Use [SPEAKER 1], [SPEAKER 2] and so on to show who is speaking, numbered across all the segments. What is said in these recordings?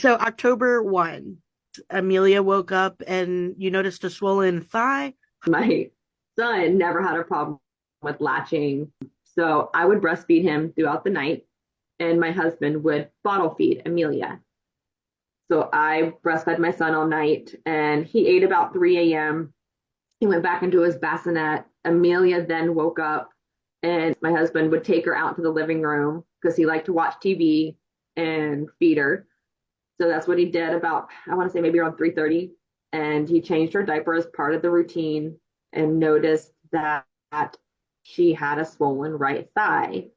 [SPEAKER 1] So October 1, Amelia woke up and you noticed a swollen thigh.
[SPEAKER 2] My son never had a problem with latching. So I would breastfeed him throughout the night, and my husband would bottle feed Amelia. So I breastfed my son all night, and he ate about 3 a.m. He went back into his bassinet. Amelia then woke up, and my husband would take her out to the living room because he liked to watch TV and feed her. So that's what he did about, I want to say maybe around 3:30. And he changed her diaper as part of the routine and noticed that she had a swollen right thigh.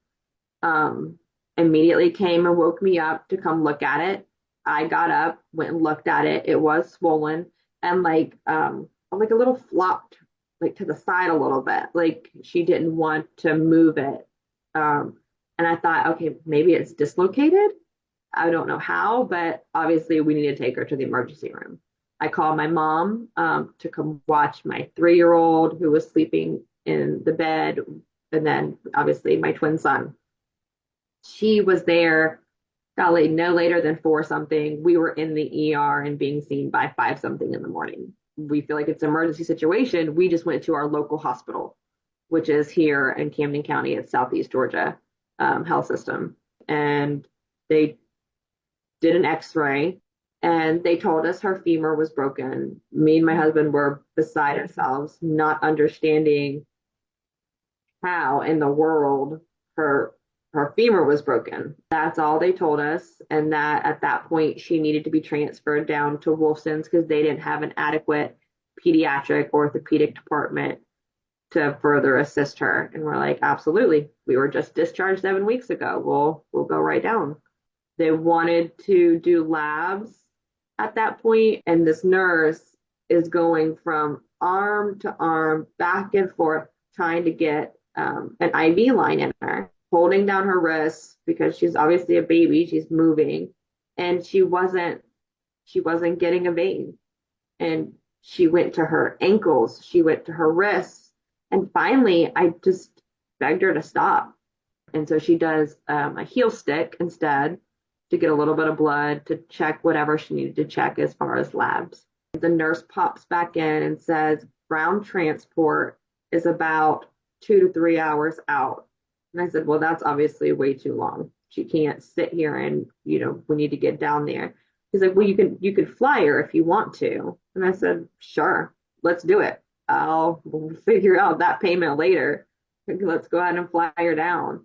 [SPEAKER 2] Um, Immediately came and woke me up to come look at it. I got up, went and looked at it. It was swollen and like a little flopped like to the side a little bit. Like she didn't want to move it. And I thought, okay, maybe it's dislocated. I don't know how, but obviously we need to take her to the emergency room. I called my mom to come watch my 3-year-old who was sleeping in the bed, and then obviously my twin son. She was there, golly, no later than 4 something. We were in the ER and being seen by 5 something in the morning. We feel like it's an emergency situation. We just went to our local hospital, which is here in Camden County at Southeast Georgia Health System. And they did an x-ray and they told us her femur was broken. Me and my husband were beside ourselves, not understanding how in the world her femur was broken. That's all they told us, and that at that point she needed to be transferred down to Wolfson's because they didn't have an adequate pediatric orthopedic department to further assist her. And we're like, absolutely. We were just discharged 7 weeks ago. We'll go right down. They wanted to do labs at that point, and this nurse is going from arm to arm, back and forth, trying to get an IV line in her, holding down her wrists because she's obviously a baby. She's moving, and she wasn't getting a vein. And she went to her ankles, she went to her wrists, and finally, I just begged her to stop. And so she does a heel stick instead to get a little bit of blood to check whatever she needed to check as far as labs. The nurse pops back in and says ground transport is about 2 to 3 hours out. And I said, well, that's obviously way too long. She can't sit here and, we need to get down there. He's like, well, you could fly her if you want to. And I said, sure, let's do it. We'll figure out that payment later. Let's go ahead and fly her down.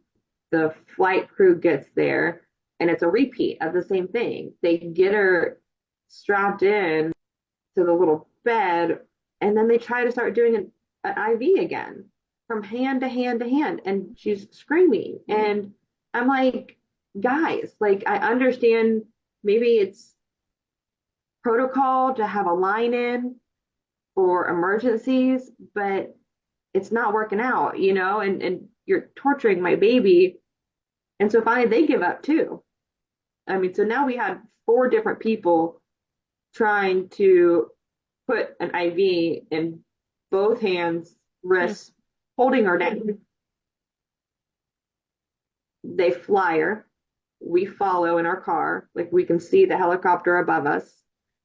[SPEAKER 2] The flight crew gets there and it's a repeat of the same thing. They get her strapped in to the little bed, and then they try to start doing an IV again from hand to hand to hand, and she's screaming. And I'm like, guys, like, I understand maybe it's protocol to have a line in for emergencies, but it's not working out, and you're torturing my baby. And so finally they give up too. I mean, so now we had 4 different people trying to put an IV in both hands, wrists, holding her down. They fly her. We follow in our car. Like we can see the helicopter above us.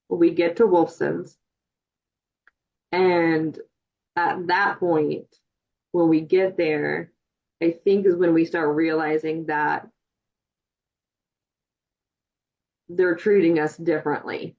[SPEAKER 2] We get to Wolfson's. And at that point, when we get there, I think is when we start realizing that they're treating us differently.